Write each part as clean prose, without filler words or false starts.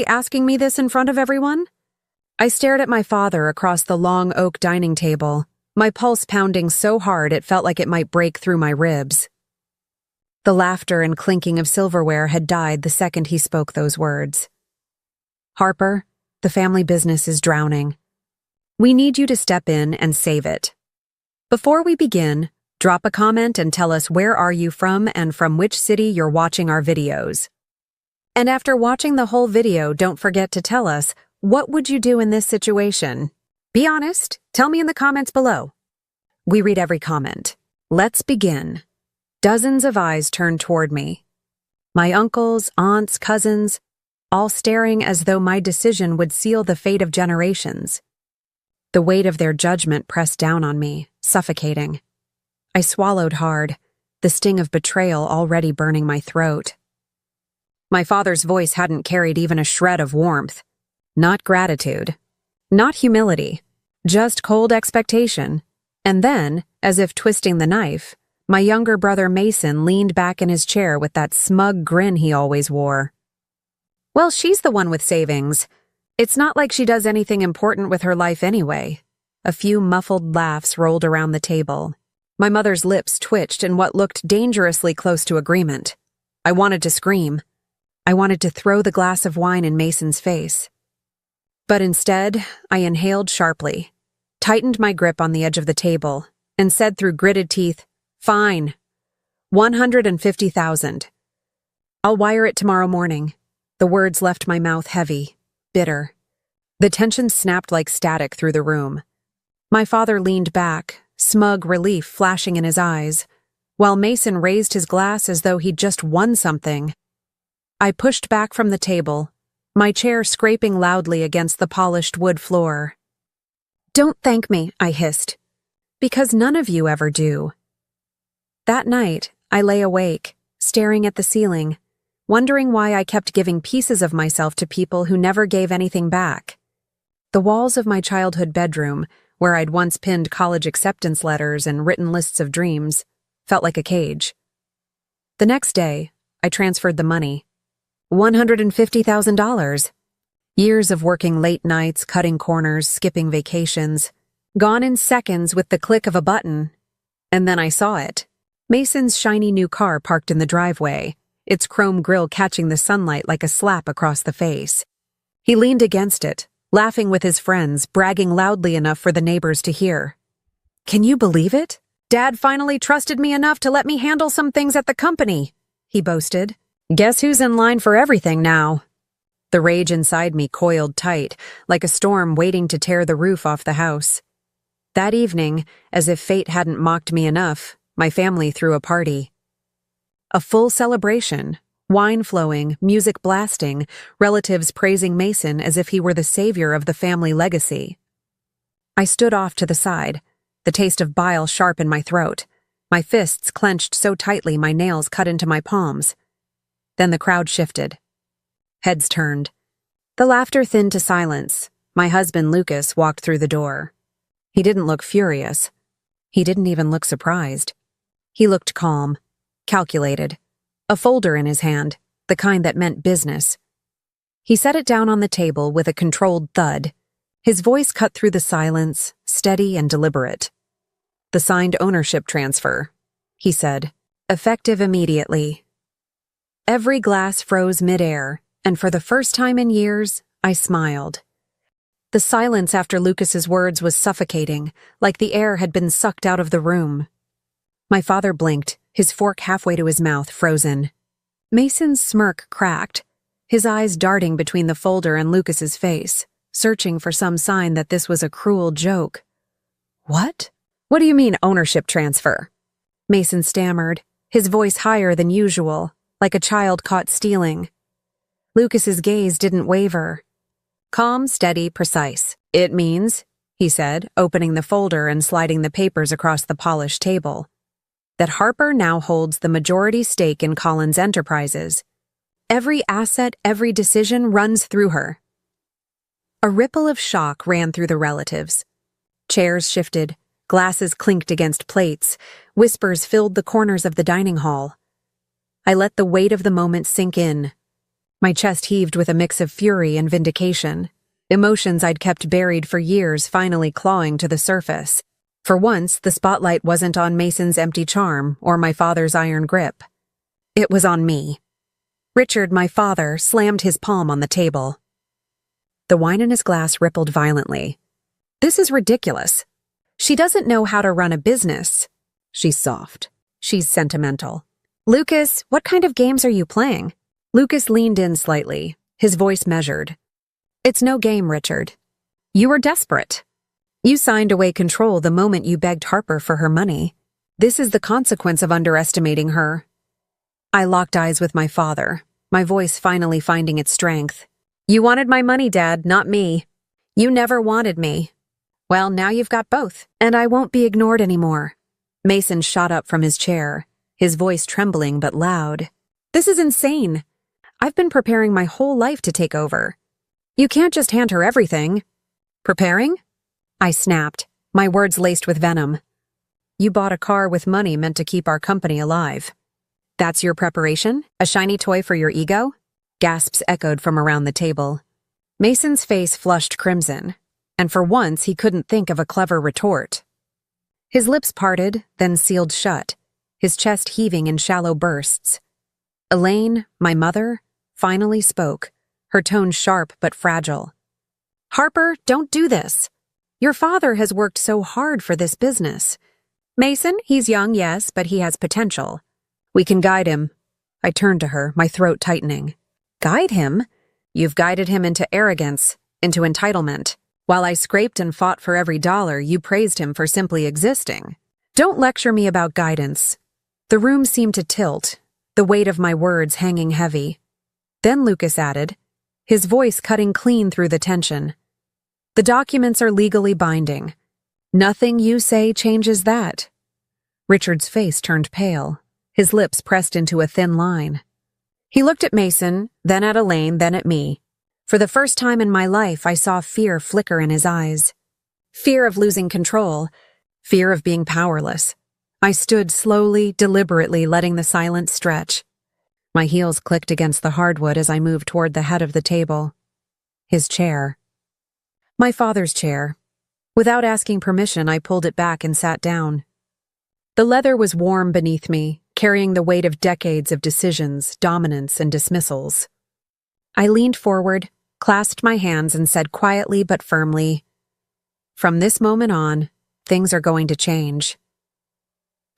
asking me this in front of everyone? I stared at my father across the long oak dining table, my pulse pounding so hard it felt like it might break through my ribs. The laughter and clinking of silverware had died the second he spoke those words. Harper, the family business is drowning. We need you to step in and save it. Before we begin, drop a comment and tell us where are you from and from which city you're watching our videos. And after watching the whole video, don't forget to tell us, what would you do in this situation? Be honest, tell me in the comments below. We read every comment. Let's begin. Dozens of eyes turned toward me. My uncles, aunts, cousins, all staring as though my decision would seal the fate of generations. The weight of their judgment pressed down on me, suffocating. I swallowed hard, the sting of betrayal already burning my throat. My father's voice hadn't carried even a shred of warmth. Not gratitude. Not humility. Just cold expectation. And then, as if twisting the knife, my younger brother Mason leaned back in his chair with that smug grin he always wore. Well, she's the one with savings. It's not like she does anything important with her life anyway. A few muffled laughs rolled around the table. My mother's lips twitched in what looked dangerously close to agreement. I wanted to scream. I wanted to throw the glass of wine in Mason's face. But instead, I inhaled sharply, tightened my grip on the edge of the table, and said through gritted teeth, "Fine. 150,000. I'll wire it tomorrow morning." The words left my mouth heavy, bitter. The tension snapped like static through the room. My father leaned back, smug relief flashing in his eyes, while Mason raised his glass as though he'd just won something. I pushed back from the table, my chair scraping loudly against the polished wood floor. "Don't thank me," I hissed, "because none of you ever do." That night, I lay awake, staring at the ceiling, wondering why I kept giving pieces of myself to people who never gave anything back. The walls of my childhood bedroom, where I'd once pinned college acceptance letters and written lists of dreams, felt like a cage. The next day, I transferred the money. $150,000. Years of working late nights, cutting corners, skipping vacations, gone in seconds with the click of a button. And then I saw it. Mason's shiny new car parked in the driveway, its chrome grille catching the sunlight like a slap across the face. He leaned against it, laughing with his friends, bragging loudly enough for the neighbors to hear. "Can you believe it? Dad finally trusted me enough to let me handle some things at the company," he boasted. "Guess who's in line for everything now?" The rage inside me coiled tight, like a storm waiting to tear the roof off the house. That evening, as if fate hadn't mocked me enough, my family threw a party. A full celebration, wine flowing, music blasting, relatives praising Mason as if he were the savior of the family legacy. I stood off to the side, the taste of bile sharp in my throat, my fists clenched so tightly my nails cut into my palms. Then the crowd shifted. Heads turned. The laughter thinned to silence. My husband, Lucas, walked through the door. He didn't look furious. He didn't even look surprised. He looked calm, calculated, a folder in his hand, the kind that meant business. He set it down on the table with a controlled thud. His voice cut through the silence, steady and deliberate. "The signed ownership transfer," he said, "effective immediately." Every glass froze midair, and for the first time in years, I smiled. The silence after Lucas's words was suffocating, like the air had been sucked out of the room. My father blinked, his fork halfway to his mouth, frozen. Mason's smirk cracked, his eyes darting between the folder and Lucas's face, searching for some sign that this was a cruel joke. "What? What do you mean, ownership transfer?" Mason stammered, his voice higher than usual, like a child caught stealing. Lucas's gaze didn't waver. Calm, steady, precise. "It means," he said, opening the folder and sliding the papers across the polished table, "that Harper now holds the majority stake in Collins Enterprises. Every asset, every decision runs through her." A ripple of shock ran through the relatives. Chairs shifted, glasses clinked against plates, whispers filled the corners of the dining hall. I let the weight of the moment sink in. My chest heaved with a mix of fury and vindication. Emotions I'd kept buried for years finally clawing to the surface. For once, the spotlight wasn't on Mason's empty charm or my father's iron grip. It was on me. Richard, my father, slammed his palm on the table. The wine in his glass rippled violently. This is ridiculous. She doesn't know how to run a business. She's soft. She's sentimental. Lucas, what kind of games are you playing? Lucas leaned in slightly, his voice measured. It's no game, Richard. You were desperate. You signed away control the moment you begged Harper for her money. This is the consequence of underestimating her. I locked eyes with my father, my voice finally finding its strength. You wanted my money, Dad, not me. You never wanted me. Well, now you've got both, and I won't be ignored anymore. Mason shot up from his chair, his voice trembling but loud. This is insane. I've been preparing my whole life to take over. You can't just hand her everything. Preparing? I snapped, my words laced with venom. You bought a car with money meant to keep our company alive. That's your preparation? A shiny toy for your ego? Gasps echoed from around the table. Mason's face flushed crimson, and for once he couldn't think of a clever retort. His lips parted, then sealed shut, his chest heaving in shallow bursts. Elaine, my mother, finally spoke, her tone sharp but fragile. Harper, don't do this. Your father has worked so hard for this business. Mason, he's young, yes, but he has potential. We can guide him. I turned to her, my throat tightening. Guide him? You've guided him into arrogance, into entitlement. While I scraped and fought for every dollar, you praised him for simply existing. Don't lecture me about guidance. The room seemed to tilt, the weight of my words hanging heavy. Then Lucas added, his voice cutting clean through the tension. The documents are legally binding. Nothing you say changes that. Richard's face turned pale, his lips pressed into a thin line. He looked at Mason, then at Elaine, then at me. For the first time in my life, I saw fear flicker in his eyes. Fear of losing control, fear of being powerless. I stood slowly, deliberately letting the silence stretch. My heels clicked against the hardwood as I moved toward the head of the table. His chair. My father's chair. Without asking permission, I pulled it back and sat down. The leather was warm beneath me, carrying the weight of decades of decisions, dominance, and dismissals. I leaned forward, clasped my hands, and said quietly but firmly, from this moment on, things are going to change.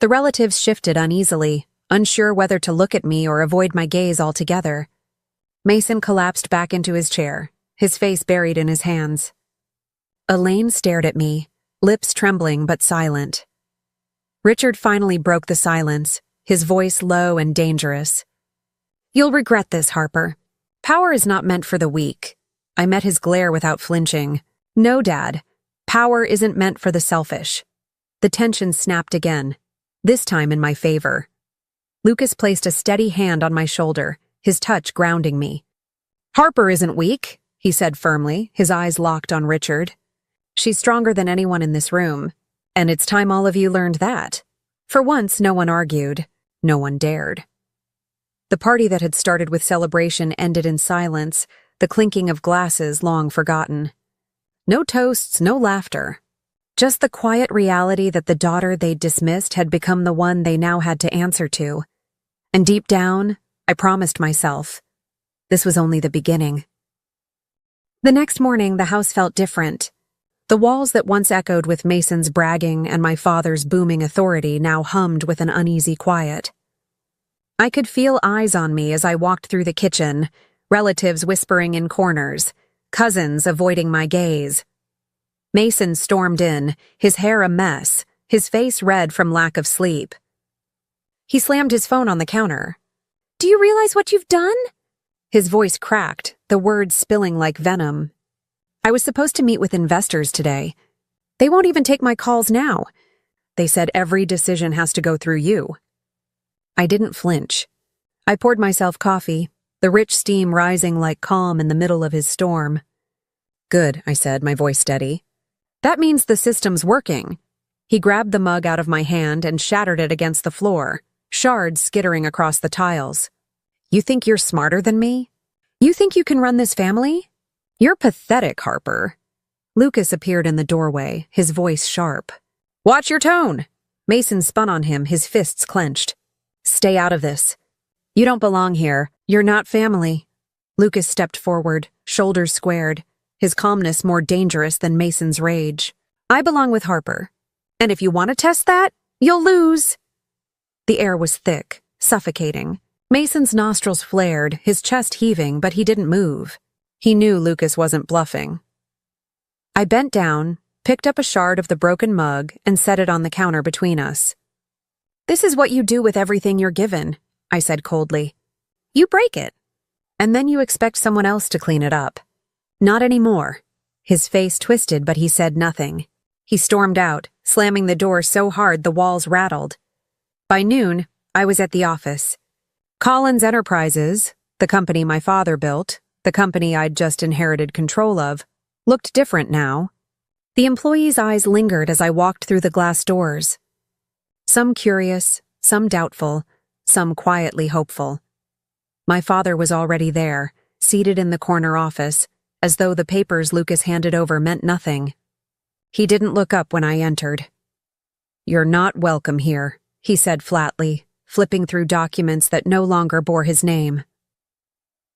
The relatives shifted uneasily, unsure whether to look at me or avoid my gaze altogether. Mason collapsed back into his chair, his face buried in his hands. Elaine stared at me, lips trembling but silent. Richard finally broke the silence, his voice low and dangerous. You'll regret this, Harper. Power is not meant for the weak. I met his glare without flinching. No, Dad. Power isn't meant for the selfish. The tension snapped again, this time in my favor. Lucas placed a steady hand on my shoulder, his touch grounding me. Harper isn't weak, he said firmly, his eyes locked on Richard. She's stronger than anyone in this room, and it's time all of you learned that. For once, no one argued. No one dared. The party that had started with celebration ended in silence, the clinking of glasses long forgotten. No toasts, no laughter. Just the quiet reality that the daughter they'd dismissed had become the one they now had to answer to. And deep down, I promised myself, this was only the beginning. The next morning, the house felt different. The walls that once echoed with Mason's bragging and my father's booming authority now hummed with an uneasy quiet. I could feel eyes on me as I walked through the kitchen, relatives whispering in corners, cousins avoiding my gaze. Mason stormed in, his hair a mess, his face red from lack of sleep. He slammed his phone on the counter. Do you realize what you've done? His voice cracked, the words spilling like venom. I was supposed to meet with investors today. They won't even take my calls now. They said every decision has to go through you. I didn't flinch. I poured myself coffee, the rich steam rising like calm in the middle of his storm. Good, I said, my voice steady. That means the system's working. He grabbed the mug out of my hand and shattered it against the floor, shards skittering across the tiles. You think you're smarter than me? You think you can run this family? You're pathetic, Harper. Lucas appeared in the doorway, his voice sharp. Watch your tone! Mason spun on him, his fists clenched. Stay out of this. You don't belong here. You're not family. Lucas stepped forward, shoulders squared, his calmness more dangerous than Mason's rage. I belong with Harper. And if you want to test that, you'll lose. The air was thick, suffocating. Mason's nostrils flared, his chest heaving, but he didn't move. He knew Lucas wasn't bluffing. I bent down, picked up a shard of the broken mug, and set it on the counter between us. This is what you do with everything you're given, I said coldly. You break it. And then you expect someone else to clean it up. Not anymore. His face twisted, but he said nothing. He stormed out, slamming the door so hard the walls rattled. By noon, I was at the office. Collins Enterprises, the company my father built, the company I'd just inherited control of, looked different now. The employees' eyes lingered as I walked through the glass doors. Some curious, some doubtful, some quietly hopeful. My father was already there, seated in the corner office, as though the papers Lucas handed over meant nothing. He didn't look up when I entered. You're not welcome here, he said flatly, flipping through documents that no longer bore his name.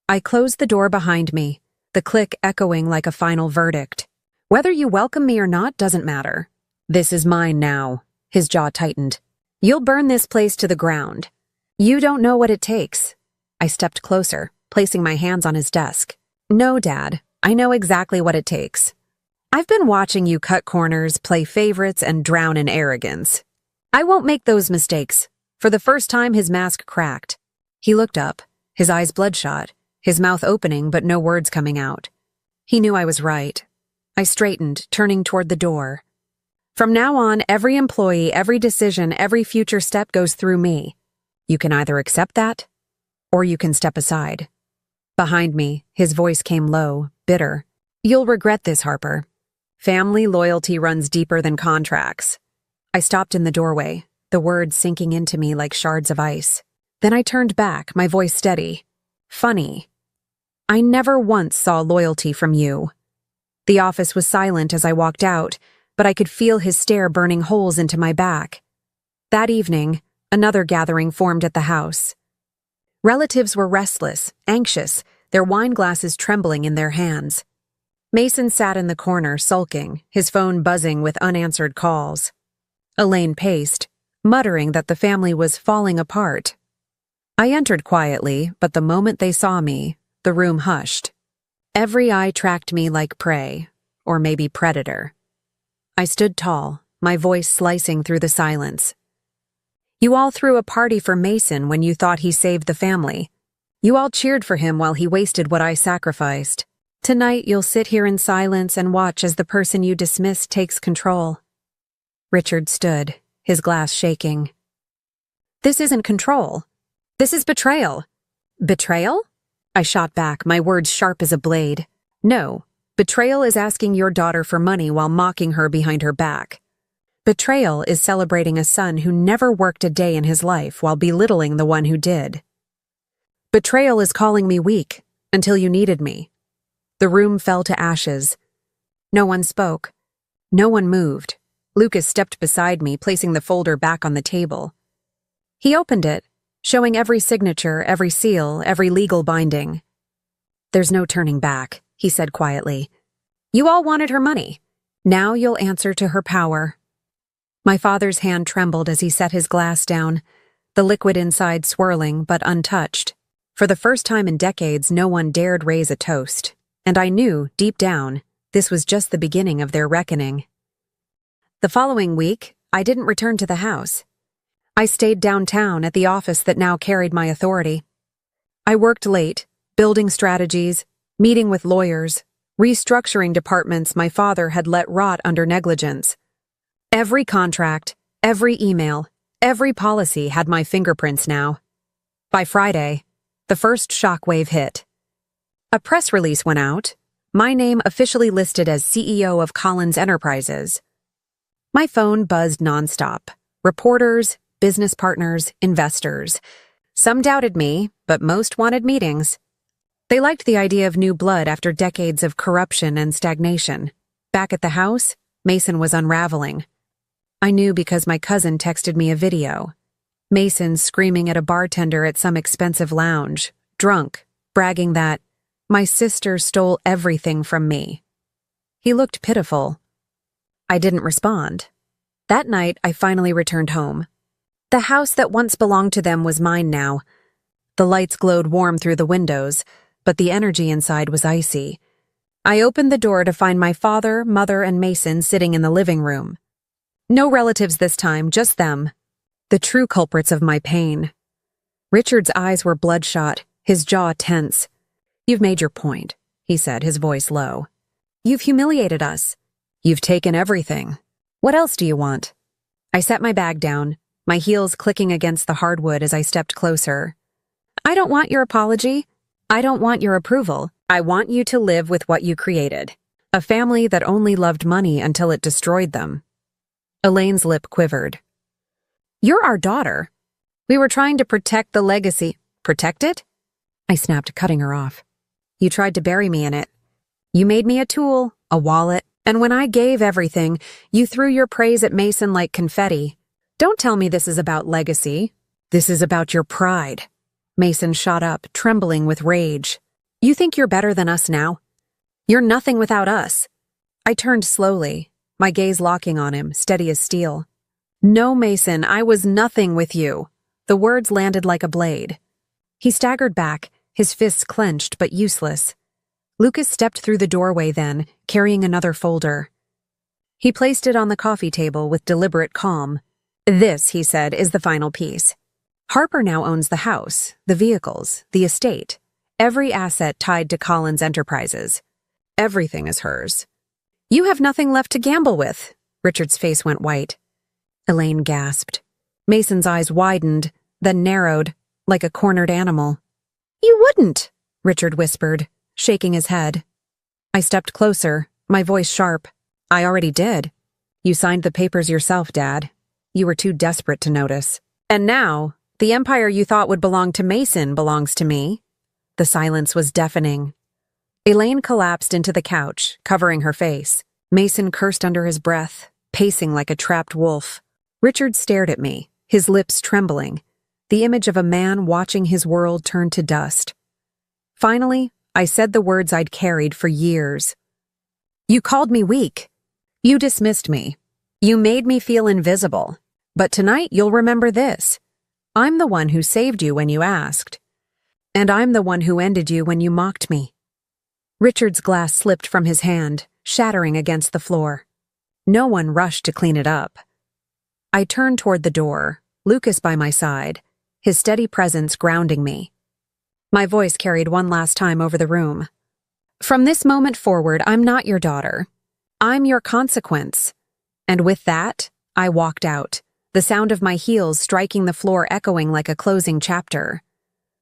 I closed the door behind me, the click echoing like a final verdict. Whether you welcome me or not doesn't matter. This is mine now. His jaw tightened. You'll burn this place to the ground. You don't know what it takes. I stepped closer, placing my hands on his desk. No, Dad, I know exactly what it takes. I've been watching you cut corners, play favorites, and drown in arrogance. I won't make those mistakes. For the first time, his mask cracked. He looked up, his eyes bloodshot, his mouth opening but no words coming out. He knew I was right. I straightened, turning toward the door. From now on, every employee, every decision, every future step goes through me. You can either accept that, or you can step aside. Behind me, his voice came low, bitter. You'll regret this, Harper. Family loyalty runs deeper than contracts. I stopped in the doorway, the words sinking into me like shards of ice. Then I turned back, my voice steady. Funny. I never once saw loyalty from you. The office was silent as I walked out, but I could feel his stare burning holes into my back. That evening, another gathering formed at the house. Relatives were restless, anxious, their wine glasses trembling in their hands. Mason sat in the corner, sulking, his phone buzzing with unanswered calls. Elaine paced, muttering that the family was falling apart. I entered quietly, but the moment they saw me, the room hushed. Every eye tracked me like prey, or maybe predator. I stood tall, my voice slicing through the silence. You all threw a party for Mason when you thought he saved the family. You all cheered for him while he wasted what I sacrificed. Tonight you'll sit here in silence and watch as the person you dismissed takes control. Richard stood, his glass shaking. This isn't control. This is betrayal. Betrayal? I shot back, my words sharp as a blade. No, betrayal is asking your daughter for money while mocking her behind her back. Betrayal is celebrating a son who never worked a day in his life while belittling the one who did. Betrayal is calling me weak, until you needed me. The room fell to ashes. No one spoke. No one moved. Lucas stepped beside me, placing the folder back on the table. He opened it, showing every signature, every seal, every legal binding. There's no turning back, he said quietly. You all wanted her money. Now you'll answer to her power. My father's hand trembled as he set his glass down, the liquid inside swirling but untouched. For the first time in decades, no one dared raise a toast. And I knew, deep down, this was just the beginning of their reckoning. The following week, I didn't return to the house. I stayed downtown at the office that now carried my authority. I worked late, building strategies, meeting with lawyers, restructuring departments my father had let rot under negligence. Every contract, every email, every policy had my fingerprints now. By Friday, the first shockwave hit. A press release went out, my name officially listed as CEO of Collins Enterprises. My phone buzzed nonstop. Reporters, business partners, investors. Some doubted me, but most wanted meetings. They liked the idea of new blood after decades of corruption and stagnation. Back at the house, Mason was unraveling. I knew because my cousin texted me a video. Mason screaming at a bartender at some expensive lounge, drunk, bragging that, "My sister stole everything from me." He looked pitiful. I didn't respond. That night, I finally returned home. The house that once belonged to them was mine now. The lights glowed warm through the windows, but the energy inside was icy. I opened the door to find my father, mother, and Mason sitting in the living room. No relatives this time, just them. The true culprits of my pain. Richard's eyes were bloodshot, his jaw tense. "You've made your point," he said, his voice low. "You've humiliated us. You've taken everything. What else do you want?" I set my bag down, my heels clicking against the hardwood as I stepped closer. "I don't want your apology. I don't want your approval. I want you to live with what you created. A family that only loved money until it destroyed them." Elaine's lip quivered. "You're our daughter. We were trying to protect the legacy." "Protect it?" I snapped, cutting her off. "You tried to bury me in it. You made me a tool, a wallet, and when I gave everything, you threw your praise at Mason like confetti. Don't tell me this is about legacy. This is about your pride." Mason shot up, trembling with rage. "You think you're better than us now? You're nothing without us." I turned slowly, my gaze locking on him, steady as steel. "No, Mason, I was nothing with you." The words landed like a blade. He staggered back, his fists clenched but useless. Lucas stepped through the doorway then, carrying another folder. He placed it on the coffee table with deliberate calm. "This," he said, "is the final piece. Harper now owns the house, the vehicles, the estate, every asset tied to Collins Enterprises. Everything is hers. You have nothing left to gamble with." Richard's face went white. Elaine gasped. Mason's eyes widened, then narrowed, like a cornered animal. "You wouldn't," Richard whispered, shaking his head. I stepped closer, my voice sharp. "I already did. You signed the papers yourself, Dad. You were too desperate to notice. And now, the empire you thought would belong to Mason belongs to me." The silence was deafening. Elaine collapsed into the couch, covering her face. Mason cursed under his breath, pacing like a trapped wolf. Richard stared at me, his lips trembling, the image of a man watching his world turn to dust. Finally, I said the words I'd carried for years. "You called me weak. You dismissed me. You made me feel invisible. But tonight you'll remember this. I'm the one who saved you when you asked. And I'm the one who ended you when you mocked me." Richard's glass slipped from his hand, shattering against the floor. No one rushed to clean it up. I turned toward the door, Lucas by my side, his steady presence grounding me. My voice carried one last time over the room. "From this moment forward, I'm not your daughter. I'm your consequence." And with that, I walked out, the sound of my heels striking the floor echoing like a closing chapter.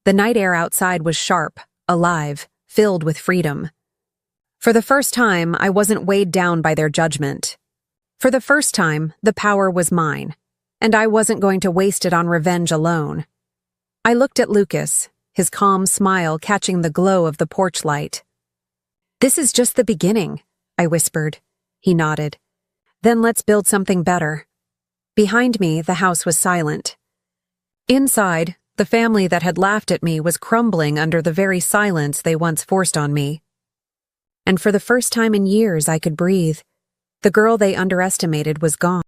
The night air outside was sharp, alive, filled with freedom. For the first time, I wasn't weighed down by their judgment. For the first time, the power was mine, and I wasn't going to waste it on revenge alone. I looked at Lucas, his calm smile catching the glow of the porch light. "This is just the beginning," I whispered. He nodded. "Then let's build something better." Behind me, the house was silent. Inside, the family that had laughed at me was crumbling under the very silence they once forced on me. And for the first time in years, I could breathe. The girl they underestimated was gone.